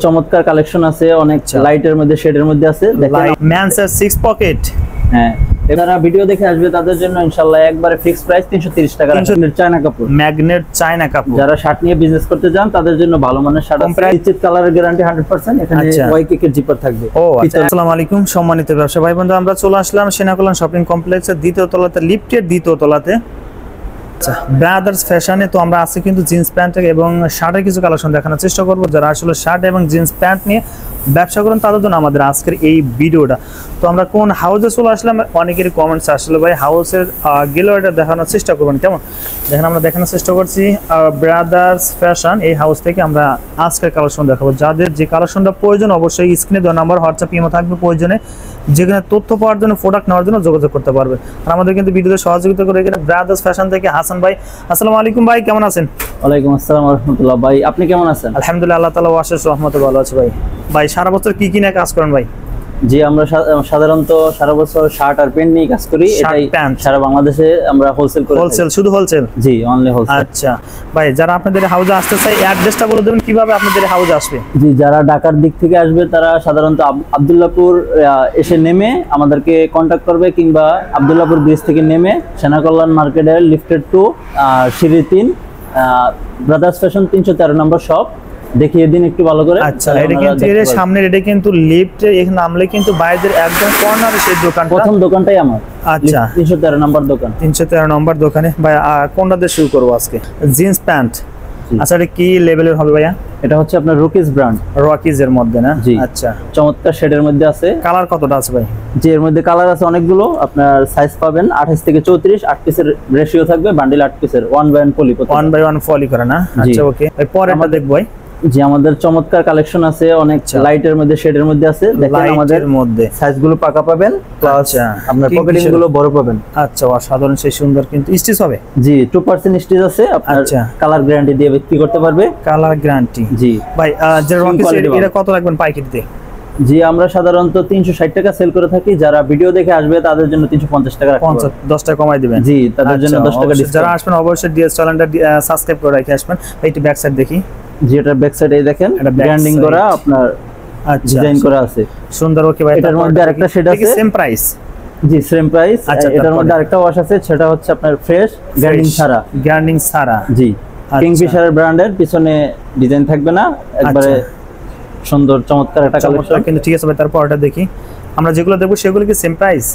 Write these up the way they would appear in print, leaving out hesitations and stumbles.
চমৎকার কালেকশন আছে, অনেক লাইটের মধ্যে শেডের মধ্যে আছে। দেখেন ম্যানসের 6 পকেট। হ্যাঁ, যারা ভিডিও দেখে আসবে তাদের জন্য ইনশাআল্লাহ একবারে ফিক্স প্রাইস 330 টাকা। চায়না কাপড়, ম্যাগনেট চায়না কাপড়। যারা শার্ট নিয়ে বিজনেস করতে চান তাদের জন্য ভালো মানের শার্ট আছে। নিশ্চিত কালারের গ্যারান্টি 100%। এখানে ওয়াইকেক এর জিপার থাকবে। আসসালামু আলাইকুম সম্মানিত ব্যবসায়ী ভাই বন্ধু, আমরা চলে আসলাম সেনাকল্যাণ শপিং কমপ্লেক্সের দ্বিতীয় তলাতে, লিফটের দ্বিতীয় তলাতে ব্রাদার্স ফ্যাশনে। তো আমরা আজকে কিন্তু জিন্স প্যান্ট এবং শার্টের কিছু কালেকশন দেখানোর চেষ্টা করব। যারা আসলে শার্ট এবং জিন্স প্যান্ট নিয়ে ব্যবসা করেন তাদের জন্য আমাদের আজকের এই ভিডিওটা। তো আমরা কোন হাউসে চলে আসলাম, অনেকেরই কমেন্টস আসলে ভাই হাউসের গ্যালারিটা দেখানোর চেষ্টা করবেন কেমন। দেখেন আমরা দেখানোর চেষ্টা করছি ব্রাদার্স ফ্যাশন, এই হাউস থেকে আমরা আজকের কালেকশন দেখাবো। যাদের যে কালেকশনটা প্রয়োজন অবশ্যই স্ক্রিনে দেওয়া নাম্বার হোয়াটসঅ্যাপ ইমো থাকবে, প্রয়োজনে যেখানে তথ্য পাওয়ার জন্য প্রোডাক্ট নেওয়ার জন্য যোগাযোগ করতে পারবে। আর আমাদের কিন্তু ভিডিওতে সহযোগিতা করে এখানে ব্রাদার্স ফ্যাশন থেকে হাসান ভাই। আসসালামু আলাইকুম ভাই, কেমন আছেন? ওয়ালাইকুম আসসালাম ওয়া রাহমাতুল্লাহ। ভাই আপনি কেমন আছেন? আলহামদুলিল্লাহ, আল্লাহ তাআলা ওয়াশের রহমতে ভালো আছে ভাই। ভাই সারা বছর কি কি নিয়ে কাজ করেন ভাই? জি, আমরা সাধারণত সারা বছর শার্ট আর প্যান্ট নিয়ে কাজ করি। এটাই সারা বাংলাদেশে আমরা হোলসেল করি। হোলসেল, শুধু হোলসেল? জি, অনলি হোলসেল। আচ্ছা ভাই, যারা আপনাদের হাউসে আসতে চায় অ্যাড্রেসটা বলে দেবেন কিভাবে আপনাদের হাউসে আসবে? জি, যারা ঢাকার দিক থেকে আসবে তারা সাধারণত আব্দুল্লাহপুর এসে নেমে আমাদেরকে কন্টাক্ট করবে, কিংবা আব্দুল্লাহপুর ব্রিজ থেকে নেমে সেনাকল্যাণ মার্কেটের লিফটেড 2 সিঁড়ি 3 ব্রাদার্স ফ্যাশন 313 নম্বর শপ দেখিয়ে দিন একটু ভালো করে। আচ্ছা, এটা কিন্তু এর সামনে, এটা কিন্তু লিফট, এখানে নামলে কিন্তু বাইরের একদম কর্নারে সেই দোকানটা, প্রথম দোকানটাই আমার। আচ্ছা, 313 নম্বর দোকান। 313 নম্বর দোকানে ভাই। কোনটা দিয়ে শুরু করব আজকে? Jeans pant. আচ্ছা, এটা কি লেভেলের হবে ভাইয়া? এটা হচ্ছে আপনার রকিজ ব্র্যান্ড। রকিজ এর মধ্যে না? আচ্ছা, চমৎকার শেডের মধ্যে আছে। কালার কতটা আছে ভাই? জি, এর মধ্যে কালার আছে অনেকগুলো। আপনার সাইজ পাবেন 28 থেকে 34, 8 পিসের রেশিও থাকবে, বান্ডিল 8 পিসের 1 বাই 1 পলি, 1 বাই 1 পলি করে না? আচ্ছা ওকে ভাই, পরেরটা দেখব ভাই। জি, আমাদের চমৎকার কালেকশন আছে, অনেক লাইটের মধ্যে শেডের মধ্যে আছে। দেখেন আমাদের মধ্যে সাইজগুলো পাকা পাবেন, প্লাস আপনার পকেটিং গুলো বড় পাবেন। আচ্ছা, অসাধারণ, সেই সুন্দর। কিন্তু স্টিচ হবে? জি, 2% স্টিচ আছে। আপনার কালার গ্যারান্টি দিয়ে বিক্রি করতে পারবে। Colour guarantee? জি ভাই। যে রকিজ এটা কত রাখবেন পাইকারিতে? জি, আমরা সাধারণত 360 টাকা সেল করে থাকি। যারা ভিডিও দেখে আসবে তাদের জন্য 350 টাকা রাখবো। 10 টাকা কমাই দিবেন? জি, তাদের জন্য 10 টাকা ডিসকাউন্ট। যারা আসবেন অবশ্যই ডিএস চ্যানেলটা সাবস্ক্রাইব করে রেখে আসবেন। এইটা ব্যাক সাইড দেখি। জি, এটা ব্যাক সাইডে দেখেন ব্র্যান্ডিং করা, আপনার ডিজাইন করা আছে, সুন্দর। ওকে ভাই, এটার মধ্যে আরেকটা শেড আছে। Same price? জি, সেম প্রাইস। এটার মধ্যে আরেকটা ওয়াশ আছে, সেটা হচ্ছে আপনার ফ্রেশ গ্যারান্টিং ছাড়া। গ্যারান্টিং ছাড়া? জি, কিংফিশার ব্র্যান্ডের, পিছনে ডিজাইন থাকবে না, একবারে সুন্দর চমৎকার একটা কালেকশন। কিন্তু ঠিক আছে ভাই, তারপর এটা দেখি। আমরা যেগুলো দেখব সেগুলো কি সেম প্রাইস?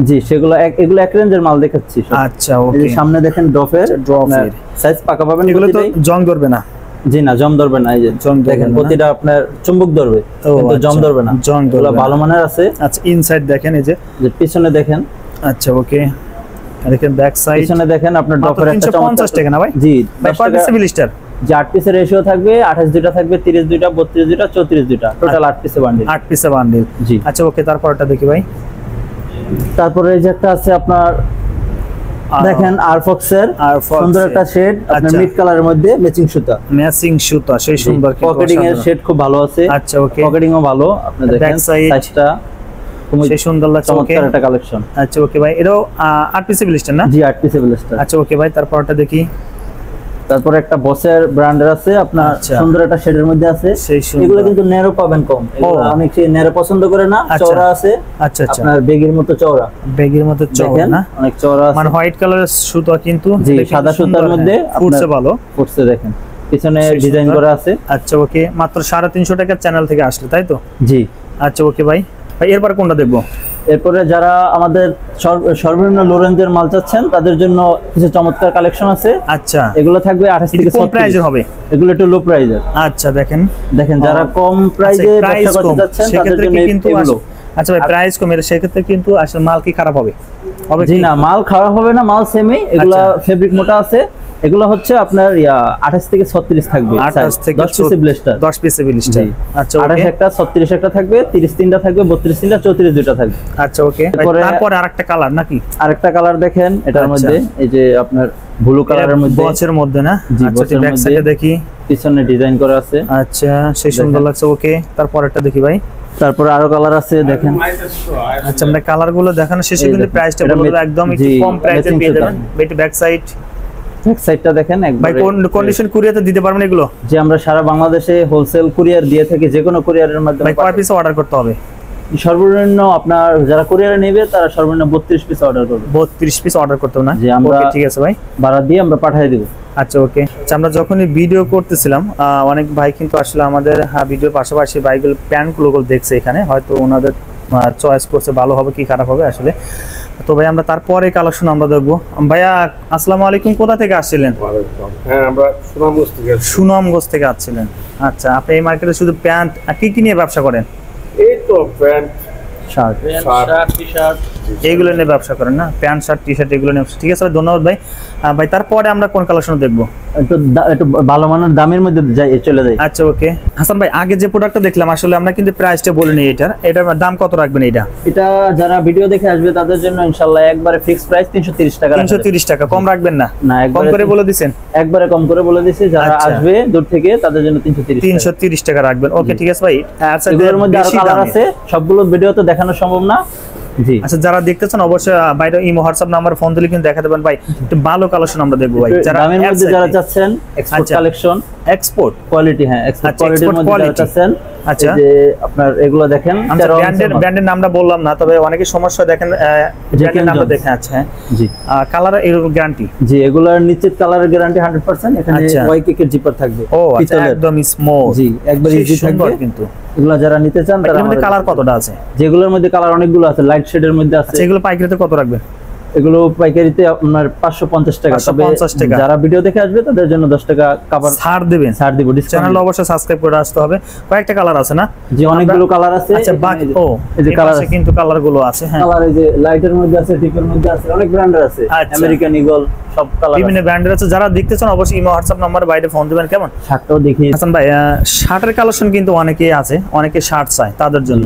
জি, সেগুলো এগুলো এক রেঞ্জের মাল দেখাচ্ছি। আচ্ছা ওকে। এই সামনে দেখেন ড্রপের সাইজ পাকা পাবেন। এগুলো তো জং ধরবে না? জি না, জং ধরবে না। এই যে দেখেন প্রতিটা আপনার চুম্বক ধরবে, কিন্তু জং ধরবে না। জং ধরবে, ভালো মানের আছে। আচ্ছা, ইনসাইড দেখেন, এই যে পিছনে দেখেন। আচ্ছা ওকে, দেখেন ব্যাক সাইড। পিছনে দেখেন আপনার ড্রপের একটা 350 টাকা না ভাই? জি, 10 টাকা। যে 8 পিসের রেশিও থাকবে, 28 দুইটা থাকবে, 30 দুইটা, 32 দুইটা, 34 দুইটা, টোটাল 8 পিসের বান্ডিল। 8 পিসের বান্ডিল। জি আচ্ছা ওকে, তারপরটা দেখি ভাই। তারপরে এই যে একটা আছে আপনার, দেখেন আরফক্সের সুন্দর একটা শেড, আপনার মিড কালারের মধ্যে ম্যাচিং সুতা। ম্যাচিং সুতা, সেই সুন্দর। পকেটিং এর শেড খুব ভালো আছে। আচ্ছা ওকে, পকেটিংও ভালো। আপনি দেখেন সাইজটা সেই সুন্দর লাগছে। চমৎকার একটা কালেকশন। আচ্ছা ওকে ভাই, এটাও 8 পিসের ব্লিস্টার না? জি, 8 পিসের ব্লিস্টার। আচ্ছা ওকে ভাই, তারপরটা দেখি। তারপর একটা বসের ব্র্যান্ডের আছে, আপনার সুন্দর একটা শেডের মধ্যে আছে। এগুলো কিন্তু ন্যারো পাবেন কম, এগুলো অনেকে ন্যারো পছন্দ করে না, চওড়া আছে। আচ্ছা আচ্ছা, আপনার বেগের মতো চওড়া। বেগের মতো চওড়া না? অনেক চওড়া আছে, মানে হোয়াইট কালারের সুতা, কিন্তু জি সাদা সুতার মধ্যে ফুটছে ভালো। ফুটছে, দেখেন পিছনে ডিজাইন করা আছে। আচ্ছা ওকে, মাত্র 350 টাকার চ্যানেল থেকে আসলে, তাই তো? জি। আচ্ছা ওকে ভাই, এরপর কোনটা দেখবো? এরপরে যারা আমাদের সর্বনিম্ন লো রেঞ্জের মাল চাচ্ছেন তাদের জন্য কিছু চমৎকার কালেকশন আছে। আচ্ছা, এগুলো থাকবে 28 থেকে 30 প্রাইজের হবে। এগুলো একটু লো প্রাইজের। আচ্ছা দেখেন যারা কম প্রাইজে ব্যবসা করতে যাচ্ছেন তাদের জন্য কিন্তু এগুলো। আচ্ছা ভাই, প্রাইস কম, এর সেক্ষেত্রে কিন্তু আসলে মাল কি খারাপ হবে? জি না, মাল খারাপ হবে না, মাল সেমই। এগুলা ফেব্রিক মোটা আছে। এগুলো হচ্ছে আপনার 28 থেকে 36 থাকবে, 28 থেকে 10 পিসের ব্লিস্টার। 10 পিসের ব্লিস্টার। আচ্ছা ওকে, 28 একটা, 36 একটা থাকবে, 30 তিনটা থাকবে, 32 তিনটা, 34 দুইটা থাকবে। আচ্ছা ওকে, তারপরে আরেকটা কালার নাকি? আরেকটা কালার দেখেন এটার মধ্যে, এই যে আপনার ব্লু কালারের মধ্যে, বচের মধ্যে না? আচ্ছা, ব্যাক সাইডে দেখি, পিছনে ডিজাইন করা আছে। আচ্ছা, সেই সুন্দর লাগছে। ওকে, তারপরেরটা দেখি ভাই। তারপরে আরো কালার আছে, দেখেন। আচ্ছা, আমরা কালার গুলো দেখানো শেষে কিন্তু প্রাইসটা বলবো, একদম একটু কম প্রাইসে পেয়ে যাবেন। এটা ব্যাক সাইড, ব্যাক সাইডটা দেখেন ভাই একবারে কোন কন্ডিশন কুরিয়ারতে দিতে পারবেন এগুলো? যে আমরা সারা বাংলাদেশে হোলসেল কুরিয়ার দিয়ে থাকি, যে কোনো কুরিয়ারের মাধ্যমে। ভাই কয় পিস অর্ডার করতে হবে? সর্বনিম্ন আপনার যারা কুরিয়ারে নেবে তারা সর্বনিম্ন 32 পিস অর্ডার করবে। 32 পিস অর্ডার করতে হবে না? জি, আমরা ওকে ঠিক আছে ভাই, ভাড়া দিয়ে আমরা পাঠিয়ে দেব। আচ্ছা ওকে। আচ্ছা, আমরা যখনই ভিডিও করতেছিলাম অনেক ভাই কিন্তু আসলে আমাদের ভিডিওর পাশাপাশি বাইকগুলো প্যান্টগুলো দেখছে, এখানে হয়তো ওনাদের চয়েস করছে ভালো হবে কি খারাপ হবে আসলে। তো ভাই আমরা তারপরে কালেকশন আমরা দেখবো। ভাইয়া আসসালামু আলাইকুম, কোথা থেকে আসছিলেন? হ্যাঁ, আমরা সুনামগঞ্জ থেকে আসছি। সুনামগঞ্জ থেকে আসছিলেন। আচ্ছা, আপনি এই মার্কেটে শুধু প্যান্ট আর কি নিয়ে ব্যবসা করেন? এই তো প্যান্ট, শার্ট, টি-শার্ট এইগুলো নিয়ে ব্যবসা করেন না? প্যান্ট শার্ট টি শার্ট এগুলো নিয়ে। ঠিক আছে ভাই, ধন্যবাদ ভাই। ভাই তারপরে আমরা কোন কালেকশন দেখবো? একটু ভালো মানের দামের মধ্যে চলে যায়। আচ্ছা ওকে। হাসান ভাই আগে যে প্রোডাক্টটা দেখলাম আসলে আমরা কিন্তু প্রাইসটা বলিনি, এটার দাম কত রাখবেন? এটা যারা ভিডিও দেখে আসবে তাদের জন্য ইনশাআল্লাহ একবারে ফিক্সড প্রাইস 330 টাকা। 330 টাকা, কম রাখবেন না? না, কম করে বলে দিবেন। একবারে কম করে বলে দিছি, যারা আচ্ছা। আসবে দূর থেকে তাদের জন্য 330 টাকা রাখবেন। ওকে ঠিক আছে ভাই। আচ্ছা, এগুলোর মধ্যে আরো বেশি কালার দামে। আছে, সবগুলো ভিডিওতে দেখানো সম্ভব না। জি, আচ্ছা, যারা দেখতেছেন অবশ্যই বাইরে ইমো হোয়াটসঅ্যাপ নাম্বার ফোন দিলে কিন্তু দেখাতে পারেন ভাই। একটু ভালো কালেকশন আমরা দেখবো ভাই। যারা দামের মধ্যে যারা চাচ্ছেন এক্সপোর্ট আচ্ছা। কালেকশন, এক্সপোর্ট কোয়ালিটি, হ্যাঁ এক্সপোর্ট আচ্ছা, কোয়ালিটির export মধ্যে যারা quality। চাচ্ছেন, আচ্ছা। এই যে আপনার এগুলো দেখেন, ব্র্যান্ডের নামটা বললাম না, তবে অনেকে সমস্যা দেখেন ব্র্যান্ডের নামটা দেখে। আচ্ছা হ্যাঁ, জি কালার এর গ্যারান্টি? জি, এগুলোর নিশ্চিত কালারের গ্যারান্টি 100%। এখানে আচ্ছা। ওয়াইকেক এর জিপার থাকবে। ও আচ্ছা, পিতলের। একদম স্মুথ। জি, একবার ইজি সুন্দর থাকবে। কিন্তু এগুলো যারা নিতে চান তারা এর মধ্যে আমাদের- কালার কতটা আছে? যেগুলোর মধ্যে কালার অনেকগুলো আছে, লাইট শেডের মধ্যে আছে। আচ্ছা, এগুলো পাইকারিতে কত রাখবেন? এগুলো পাইকারিতে আপনার 550 টাকা। তবে 550 টাকা। যারা ভিডিও দেখে আসবে তাদের জন্য 10 টাকা কাভার ছাড় দেবেন? ছাড় দিব, ডিসকাউন্ট। চ্যানেল অবশ্যই সাবস্ক্রাইব করে আসতে হবে। কয়েকটা কালার আছে না? জি, অনেকগুলো কালার আছে। আচ্ছা বাকি ও এই যে এই কালার পাশে কিন্তু কালার গুলো আছে। হ্যাঁ, কালার এই যে লাইটের মধ্যে আছে, ডিপের মধ্যে আছে, অনেক ব্র্যান্ডের আছে, আচ্ছা। আমেরিকান ইগল সব কালার বিভিন্ন ব্র্যান্ডের আছে। যারা দেখতেছেন অবশ্যই ইমো হোয়াটসঅ্যাপ নাম্বার বাইরে ফোন দিবেন। কেমন শার্টটাও দেখি। হাসান ভাই, শার্টের কালেকশন কিন্তু অনেকেই আছে, অনেকে শার্ট চায়, তাদের জন্য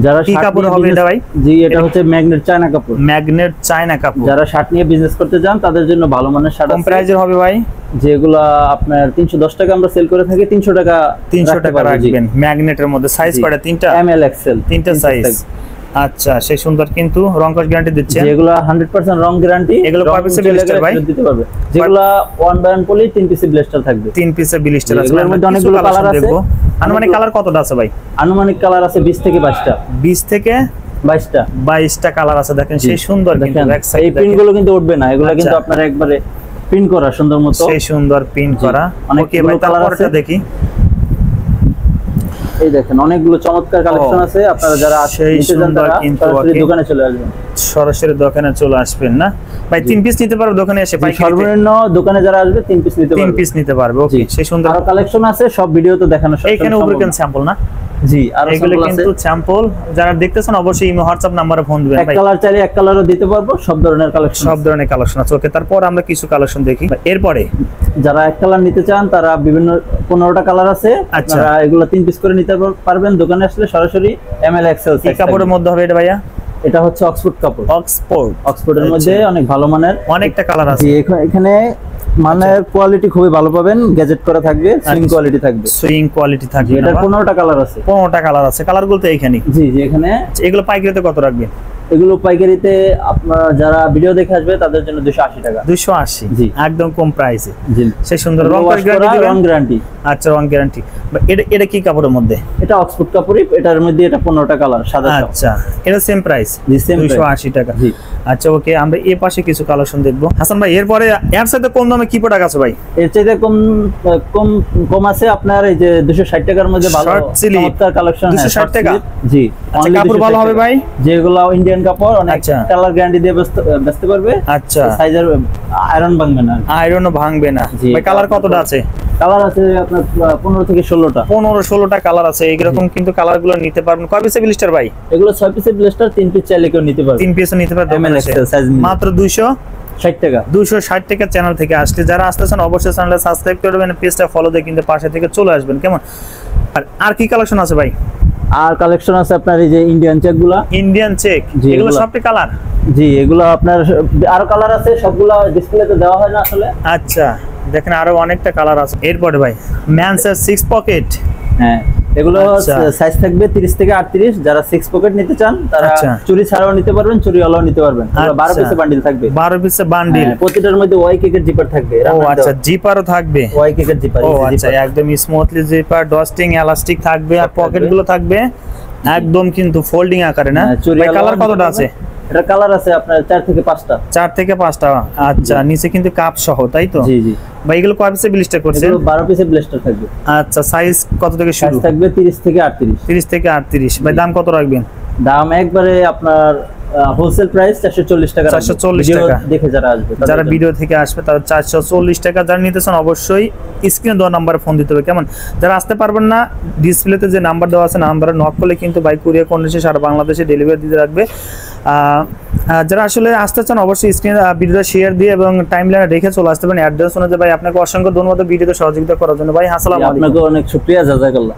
যারা কি শার্ট কাপড় নিয়ে হবে এটা business- ভাই? জি, এটা হচ্ছে ম্যাগনেট চায়না কাপড়। ম্যাগনেট চায়না কাপড়। যারা শার্ট নিয়ে বিজনেস করতে চান তাদের জন্য ভালো মানের শার্ট কম আছে, প্রাইজের হবে ভাই? যেগুলা আপনার 310 টাকা আমরা সেল করে থাকি, 300 টাকা 300 রাখতে টাকা পারবো। জি, রাখবেন। ম্যাগনেটের মধ্যে সাইজ জি। কয়টা? তিনটা? এমএল এক্সেল তিনটা সাইজ। আচ্ছা, সেই সুন্দর কিন্তু রং কস গ্যারান্টি দিচ্ছে। যেগুলা 100% রং গ্যারান্টি। এগুলো কয় পিসের ব্লিস্টার ভাই? দিতে পারবে। যেগুলা 1 বাই 1 পলি 3 পিসের ব্লিস্টার থাকবে। 3 পিসের ব্লিস্টার আছে। এগুলোর মধ্যে অনেকগুলো কালার আছে। আনুমানিক কালার কতটা আছে ভাই? আনুমানিক কালার আছে 20 থেকে 22টা। 20 থেকে 22টা 22টা কালার আছে। দেখেন সেই সুন্দর কিন্তু দেখেন, ব্যাক সাইড এই পিন গুলো কিন্তু উঠবে না, এগুলো কিন্তু আচ্ছা। আপনার একবারে পিন করা সুন্দর মতো। সেই সুন্দর পিন করা। ওকে অনেকগুলো ভাই, কালার কালারটা আছে। দেখি। এই দেখেন অনেকগুলো চমৎকার কালেকশন আছে। আপনারা যারা সেই নিতে চান সুন্দর তারা কিন্তু সরাসরি ওকে। দোকানে চলে আসবেন। সরাসরি দোকানে চলে আসবেন না ভাই? 3 পিস নিতে পারবে দোকানে এসে? পাইকারিতে সর্বনিম্ন দোকানে যারা আসবে 3 পিস নিতে 3 পারবে। পিস নিতে পারবে। ওকে, জি। সেই সুন্দর। আরো কালেকশন আছে, সব ভিডিওতে দেখানো এইখানে উপরে কেন স্যাম্পল না? জি, আর এগুলো কিন্তু স্যাম্পল। যারা দেখতেছেন অবশ্যই ইমো হোয়াটসঅ্যাপ নম্বরে ফোন দিবেন এক ভাই। কালার চাইলে এক কালারও দিতে পারবো, সব ধরনের কালেকশন। সব ধরনের কালেকশন আছে। ওকে, তারপর আমরা কিছু কালেকশন দেখি। এরপরে যারা এক কালার নিতে চান তারা বিভিন্ন 15টা কালার আছে। আচ্ছা। আপনারা এগুলো 3 পিস করে নিতে পারবেন দোকানে আসলে সরাসরি। এমএল এক্সেল কি কাপড়ের মধ্যে হবে এটা ভাইয়া? এটা হচ্ছে অক্সফোর্ড কাপড়। অক্সফোর্ড। অক্সফোর্ডের আচ্ছা। মধ্যে অনেক ভালো মানের অনেকটা কালার আছে। জি, এখানে মানের কোয়ালিটি খুবই ভালো পাবেন, গ্যাজেট করা থাকবে, সুইং আচ্ছা। কোয়ালিটি থাকবে। সুইং কোয়ালিটি থাকবে। এটা 15টা কালার আছে। 15টা কালার আছে। কালারগুলো তো এইখানে। জি জি, এখানে এগুলো পাইকারিতে কত রাখবেন? এগুলো পাইকারিতে আপনারা যারা ভিডিও দেখে আসবে তাদের জন্য 280 টাকা। 280। জি। একদম কম প্রাইসে। জি, সেই সুন্দর রং ওয়াশ করা, গ্যারান্টি রং দিবেন? গ্যারান্টি। আচ্ছা, রং গ্যারান্টি। এটা কি কাপড়ের মধ্যে? এটা অক্সফোর্ড কাপড়ই, এটার মধ্যে এটা 15টা কালার সাদা সব। আচ্ছা, এটা সেম প্রাইস? জি, same price। 280 টাকা। জি। আচ্ছা ওকে, আমরা এই পাশে কিছু কালেকশন দেখবো। হাসান ভাই, এরপরে এর সাথে কম দামে কি প্রোডাক্ট আছে ভাই? এর চাইতে কম কম কম আছে আপনার এই যে 260 টাকার মধ্যে ভালো Short sleeve, চমৎকার কালেকশন। 260 টাকা? জি, আচ্ছা, only কাপড় 260 ভালো হবে টাকা। ভাই? যেগুলো ইন্ডিয়ান কাপড়, অনেক আচ্ছা। কালার গ্যারান্টি দিয়ে বেচতে পারবে। আচ্ছা, সাইজের আয়রন ভাঙবে না। আয়রনও ভাঙবে না। জি। ভাই কালার কতটা আছে? কালার আছে আপনার 15 থেকে 16টা। 15-16টা কালার আছে। এইরকম কিন্তু কালারগুলো নিতে পারবেন। কয় পিসের ব্লিস্টার ভাই? এগুলো 6 পিসের ব্লেস্টার, 3 পিস চাইলে কেউ নিতে পারবে। 3 পিসও নিতে পারবেন। ML XL size নিলে। মাত্র 260 টাকা। 260 টাকা চ্যানেল থেকে আসলে। যারা আসতেছেন অবশ্যই চ্যানেলটা সাবস্ক্রাইব করবেন, পেজটা ফলো দিয়ে কিন্তু পাশে থেকে চলে আসবেন। কেমন? আর কি কালেকশন আছে ভাই? আর কালেকশন আছে আপনার এই যে ইন্ডিয়ান চেকগুলা। Indian check. জি, এগুলো এগুলা। সবটি কালার? জি, এগুলো আপনার আরো কালার আছে, সবগুলা ডিসপ্লেতে দেওয়া হয় না আসলে। আচ্ছা, দেখেন আরো অনেকটা কালার আছে। এরপরে ভাই ম্যানসের 6 পকেট। হ্যাঁ, এগুলো আচ্ছা। সাইজ থাকবে 30 থেকে 38। যারা 6 পকেট নিতে চান তারা আচ্ছা। চুরি ছাড়াও নিতে পারবেন, চুরিওয়ালাও নিতে পারবেন। এগুলো 12 আচ্ছা। পিসের বান্ডিল থাকবে। 12 পিসের বান্ডিল। হ্যাঁ, প্রতিটার মধ্যে ওয়াই কেকের জিপার থাকবে। ও আচ্ছা, জিপারও থাকবে। ওয়াই কেকের জিপার। ও আচ্ছা, একদম স্মুথলি জিপার, ডস্টিং, এলাস্টিক থাকবে, আর সব পকেট থাকবে। গুলো থাকবে একদম কিন্তু ফোল্ডিং আকারে না? হ্যাঁ, ভাই চুরিওয়ালাও কালার নিতে কতটা পারবেন। আছে? এটা কালার আছে আপনার 4 থেকে 5টা। 4 থেকে 5টা। আচ্ছা, নিচে কিন্তু কাপ সহ, তাই তো? জি জি। ভাই এগুলো কয় পিসে ব্লিস্টার করছেন? এগুলো 12 পিসের ব্লাস্টার থাকবে। আচ্ছা, সাইজ কত থেকে সাইজ শুরু? থাকবে 30 থেকে 38। 30 থেকে 38। ভাই দাম কত রাখবেন? দাম একবারে আপনার হোলসেল প্রাইস 440 টাকা। 440 ভিডিও টাকা। দেখে যারা আসবে তাদের যারা জন্য। ভিডিও থেকে আসবে তারা 440 টাকা। যারা নিতেছেন অবশ্যই স্ক্রিনে দেওয়া নাম্বারে ফোন দিতে হবে, কেমন? যারা আসতে পারবেন না, ডিসপ্লেতে যে নাম্বার দেওয়া আছে নাম্বারে নক করলে কিন্তু বাইক কুরিয়ার কন্ডিশনে সারা বাংলাদেশে ডেলিভারি দিতে রাখবে। যারা আসলে আসতে চান অবশ্যই স্ক্রিনে ভিডিওটা শেয়ার দিয়ে এবং টাইমলাইনে রেখে চলে আসতে পারেন। অ্যাড্রেস অনুযায়ী ভাই আপনাকে অসংখ্য ধন্যবাদ ভিডিওতে সহযোগিতা করার জন্য। ভাই আসসালামু আলাইকুম। আপনাকে অনেক শুকরিয়া, জাযাকাল্লাহ।